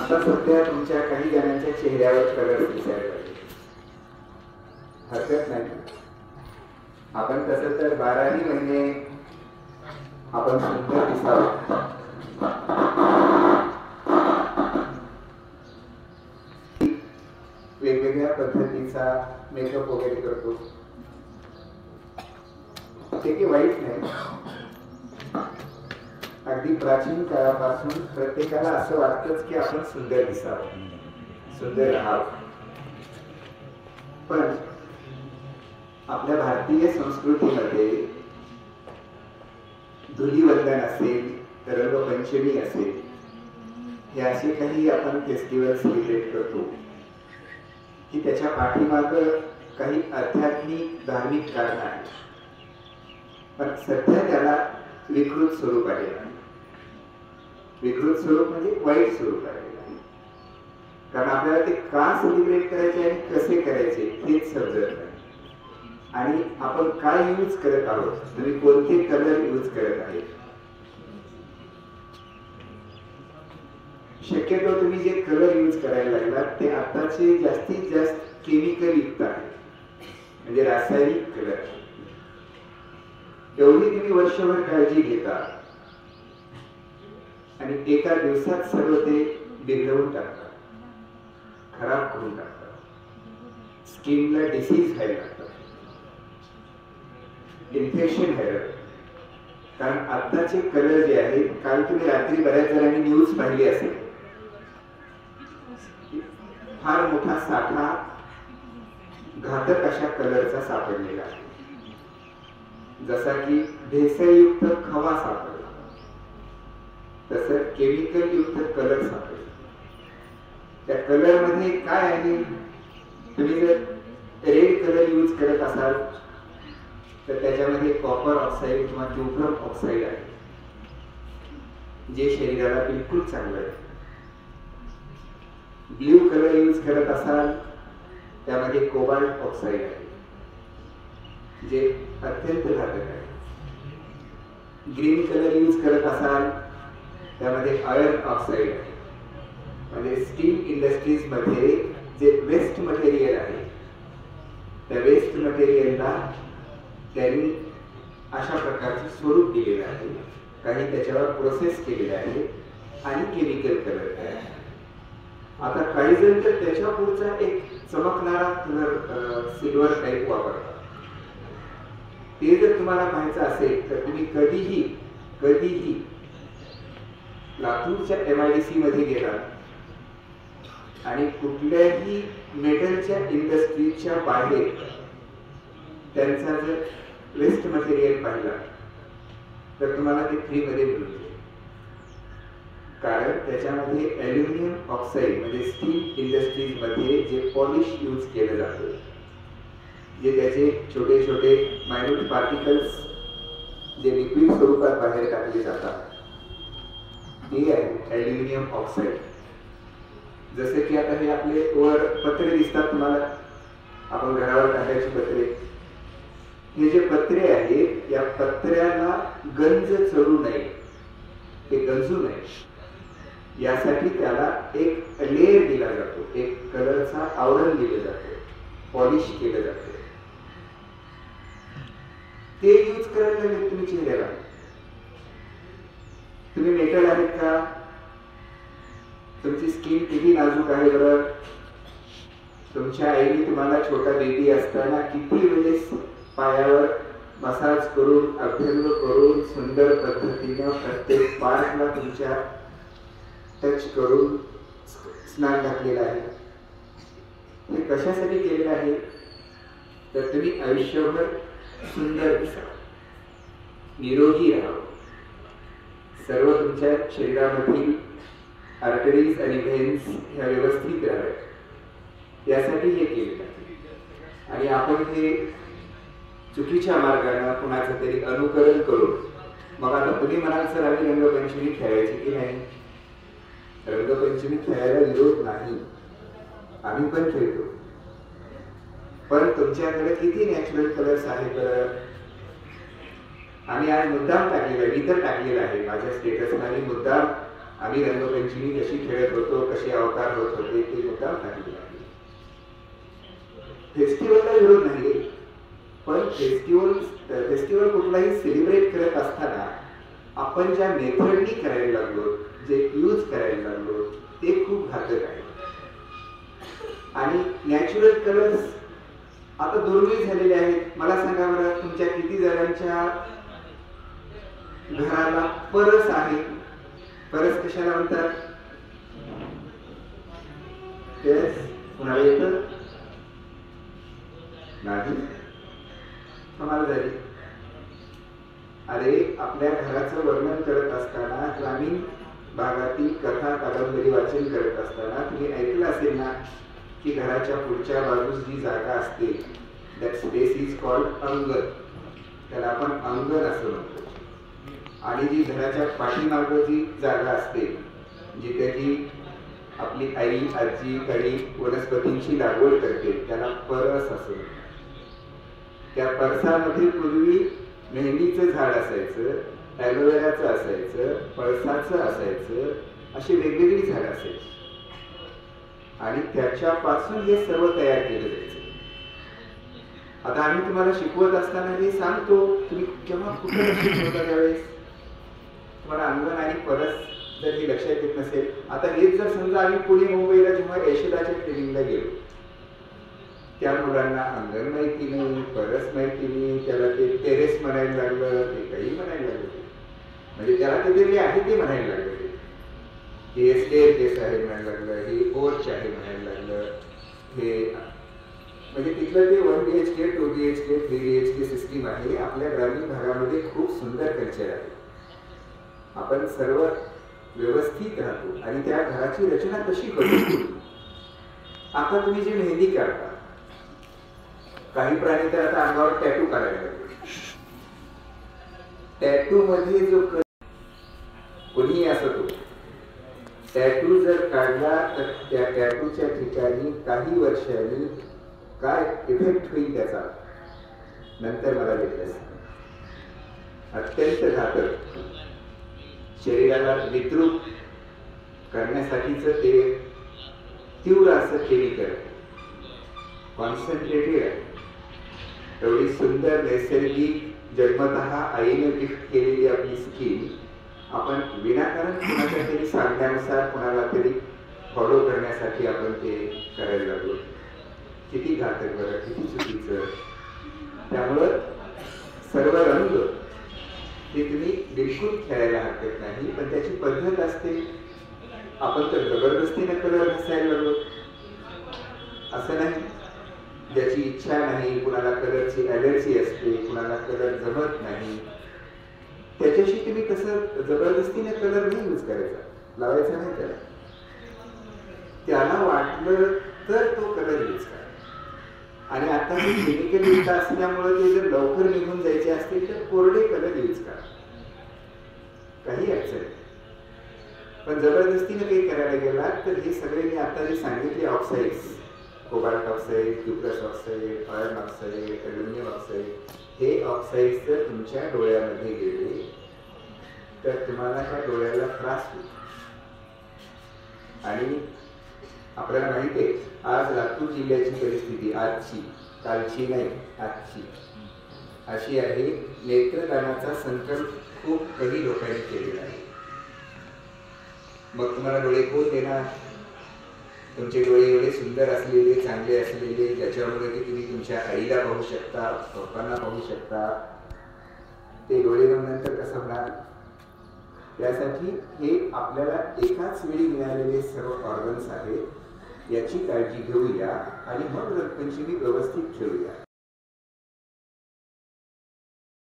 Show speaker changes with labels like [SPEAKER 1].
[SPEAKER 1] आता सध्या तुमच्या काही जणांच्या चेहऱ्यावर कलर दिसायला पाहिजे, हरकत नाही. आपण तसं तर 12ही महिने आपण सुंदर दिसावं, वेगवेगळ्या पद्धतीचा मेकअप वगैरे करतो, ते काही वाईट नाही. अगदी प्राचीन काळापासून प्रत्येकाला असं वाटतंच की आपण सुंदर दिसावं, सुंदर राहावं. पण आपल्या भारतीय संस्कृतीमध्ये धुलीवंदन असेल, रंगपंचमी असेल, हे असे काही आपण फेस्टिवल सेलिब्रेट करतो की त्याच्या पाठीमागं काही आध्यात्मिक धार्मिक कारण आहे. पण सध्या त्याला विकृत स्वरूप आलेलं आहे. विकृत स्वरूप म्हणजे वाईट स्वरूप आलेलं आहे. कारण आपल्याला ते का सेलिब्रेट करायचे आणि कसे करायचे हेच समजत नाही. आणि आपण काय यूज करत आहोत, तुम्ही कोणते कलर यूज करत आहे. शक्यतो तुम्ही जे कलर यूज करायला लागलात ते आताचे जास्तीत जास्त केमिकल युक्त आहे, म्हणजे रासायनिक कलर. एवढी तुम्ही वर्षभर काळजी घेता आणि एका दिवसात सर्व ते बिघडवून टाकतात, खराब करून टाकतात, स्किनला डिसीज व्हायला लागतात, इन्फेक्शन व्हायला. कारण आताचे कलर जे आहेत, काल तुम्ही रात्री बऱ्याच जणांनी न्यूज पाहिली असेल, फार मोठा साठा घातक अशा कलरचा सापडलेला आहे. जसा की भेसळयुक्त खवा सापडला, तसं केमिकल युक्त कलर सापडला. त्या कलर मध्ये काय आहे, तुम्ही जर रेड कलर यूज करत असाल तर त्याच्यामध्ये कॉपर ऑक्साईड किंवा ट्यूब्रम ऑक्साईड आहे, जे शरीराला बिलकुल चांगलं आहे. ब्ल्यू कलर यूज करत असाल त्यामध्ये कोबाल्ट ऑक्साईड आहे, जे अत्यंत घातक आहे. ग्रीन कलर यूज करत असाल त्यामध्ये आयर्न ऑक्साईड आहे. म्हणजे स्टील इंडस्ट्रीज मध्ये जे वेस्ट मटेरियल आहे, त्या वेस्ट मटेरियलला त्यांनी अशा प्रकारचे स्वरूप दिलेलं आहे, काही त्याच्यावर प्रोसेस केलेलं आहे आणि केमिकल कलर आहे. आता काही जण तर त्याच्या पुढचा एक चमकणारा कलर सिल्वर टाईप वापरतात. ते जर तुम्हाला पाहायचं असेल तर तुम्ही कधीही लातूरच्या MIDC मध्ये गेलात आणि कुठल्याही मेटलच्या इंडस्ट्रीच्या बाहेर त्यांचा जर वेस्ट मटेरियल पाहिला तर तुम्हाला ते फ्री मध्ये मिळून जाईल. कारण त्याच्यामध्ये ॲल्युमिनियम ऑक्साईड म्हणजे स्टील इंडस्ट्रीज मध्ये जे पॉलिश यूज केलं जातं, जे त्याचे छोटे छोटे मायन्यूट पार्टिकल्स जे लिक्विड स्वरूपात बाहेर टाकले जातात, ते आहे ॲल्युमिनियम ऑक्साईड. जसे की आता हे आपले वर पत्रे दिसतात तुम्हाला, आपण घरावर टाकायची पत्रे, हे जे पत्रे आहेत या पत्र्याला गंज चढू नये, ते गंजू नये यासाठी त्याला एक लेअर दिला जातो, एक कलरचा आवरण दिलं जातं, पॉलिश केलं जातं. ते यूज करायला लागले तुम्ही चेहऱ्याला. तुम्ही मेटल आहेत का? तुमची स्किन किती नाजूक आहे बरं. तुमच्या आईने तुम्हाला छोटा बेबी असताना किती वेळेस पायावर मसाज करून, अभ्यंग करून, सुंदर पद्धतीने प्रत्येक पार्टला तुमच्या टच करून स्नान घातलेलं आहे. हे कशासाठी केलेलं आहे तर तुम्ही आयुष्यभर सुंदर दिसावं, निरोगी राहावं, सर्व तुमच्या शरीरामधील आर्टरीज आणि व्हेन्स ह्या व्यवस्थित राहाव्यात, यासाठी हे केलेलं आहे. आणि आपण हे चुकीच्या मार्गाने कुणाचं तरी अनुकरण करून, मग आता तुम्ही म्हणाल सर आम्ही रंगपंचमी खेळायची की नाही. रंगपंचमी खेळायला विरोध नाही, आम्ही पण खेळतो. पण तुमच्याकडे किती नॅचरल कलर्स आहेत बरं. आम्ही आज मुद्दाम टाकलेला आहे, मी तर टाकलेला आहे माझ्या स्टेटसला, मी मुद्दाम आम्ही रंगपंचमी कशी खेळत होतो, कसे अवतार होत होते ते मुद्दा सांगितले आहे. फेस्टिवलला विरोध नाही, पण फेस्टिवल कुठलाही सेलिब्रेट करत असताना आपण ज्या मेथडनी करायला लागलो, जे यूज करायला लागलो ते खूप घातक आहे. आणि नॅचरल कलर्स आता दुर्मिळ झालेले आहेत. मला सांगा बरं, तुमच्या किती जणांच्या घराला परस आहे? परस कशाला म्हणतात? कुणाला येतं? नाही, कमाल झाली. अरे, आपल्या घराचं वर्णन करत असताना, ग्रामीण भागातील कथा कादंबरी वाचन करत असताना तुम्ही ऐकलं असेल ना की घराच्या पुढच्या बाजूस जी जागा असते दॅट स्पेस इज कॉल्ड अंगण. त्याला आपण अंगण असं म्हणतो. आणि जी घराच्या पाठीमागं जी जागा असते जिथे जी आपली आई आजी काही वनस्पतींची लागवड करते त्याला परस असं म्हणतात. त्या परसामध्ये पूर्वी मेहंदीचं झाड असायचं, ॲलोवेराचं असायचं, पळसाचं असायचं, अशी वेगवेगळी झाडं असायची आणि त्याच्यापासून हे सर्व तयार केलं जायचं. आता आम्ही तुम्हाला शिकवत असताना हे सांगतो, तुम्ही जेव्हा कुठे शिकवता त्यावेळेस तुम्हाला अंगण आणि परस जर हे लक्षात येत नसेल. आता हेच जर समजा आम्ही पुणे मुंबईला जेव्हा यशोदाच्या ट्रेनिंगला गेलो, त्या मुलांना अंगण माहिती नाही, परस माहिती नाही, त्याला ते टेरेस म्हणायला लागलं, ते काही म्हणायला लागलं, म्हणजे त्याला ते जे आहे ते म्हणायला लागलं, हे स्टेअरकेस आहे म्हणायला लागलं, हे पोर्च आहे म्हणायला लागलं, हे म्हणजे तिथलं ते 1 BHK 2 BHK 3 BHK सिस्टीम आहे. आपल्या ग्रामीण भागामध्ये खूप सुंदर कल्चर आहे. आपण सर्व व्यवस्थित राहतो आणि त्या घराची रचना कशी करतो. आता तुम्ही जी मेहंदी काढता, काही प्राणी तर आता अंगावर टॅटू काढायला लागले. टॅटू मध्ये जो कोणीही असतो, टॅटू जर काढला तर त्या टॅटूच्या ठिकाणी काही वर्षांनी काय इफेक्ट होईल त्याचा नंतर मला भेटलं. अत्यंत घातक, शरीराला विद्रूप करण्यासाठीच ते तीव्र असं केमिकल कॉन्सन्ट्रेटेड आहे. एवढी सुंदर नैसर्गिक जन्मतः आईने गिफ्ट केलेली आपली स्किन आपण विनाकारण कुणाच्या तरी सांगण्यानुसार कुणाला तरी फॉलो करण्यासाठी आपण ते करायला लागलो. किती घातक बरं, किती चुकीचं. त्यामुळं सर्व रंग हे तुम्ही बिलकुल खेळायला हरकत नाही, पण त्याची पद्धत असते. आपण तर जबरदस्तीने कलर घासायला लागलो असं नाही. ज्याची इच्छा नाही, कुणाला कलरची ॲलर्जी असते, कुणाला कलर जमत नाही, त्याच्याशी तुम्ही कसं जबरदस्तीने कलर नाही यूज करायचा, लावायचा नाही. त्याला वाटलं तर तो कलर यूज करा. आणि आता ते केमिकल युक्त असल्यामुळे ते जर लवकर निघून जायचे असतील तर कोरडे कलर यूज करा, काही अडचण नाही. पण जबरदस्तीने काही करायला गेला तर हे सगळे मी आता जे सांगितले oxides, cobalt oxide, cuprous oxide, iron oxide, aluminium oxide, हे ऑक्साईड्स जर तुमच्या डोळ्यामध्ये गेले तर तुम्हाला त्या डोळ्याला त्रास होईल. आणि आपल्याला माहिती आहे आज लातूर जिल्ह्याची परिस्थिती, आजची, कालची नाही, आजची अशी आहे. नेत्रदानाचा संकल्प खूप कमी लोकांनी केलेला आहे. मग तुम्हाला डोळे कोण देणार? तुमचे डोळे एवढे सुंदर असलेले, चांगले असलेले, ज्याच्यामुळे की तुम्ही तुमच्या आईला पाहू शकता, पप्पांना पाहू शकता, ते डोळे नंतर कसं होणार? त्यासाठी हे आपल्याला एकाच वेळी मिळालेले सर्व ऑर्गन्स आहेत, याची काळजी घेऊया आणि मग रंगपंचमी व्यवस्थित खेळूया.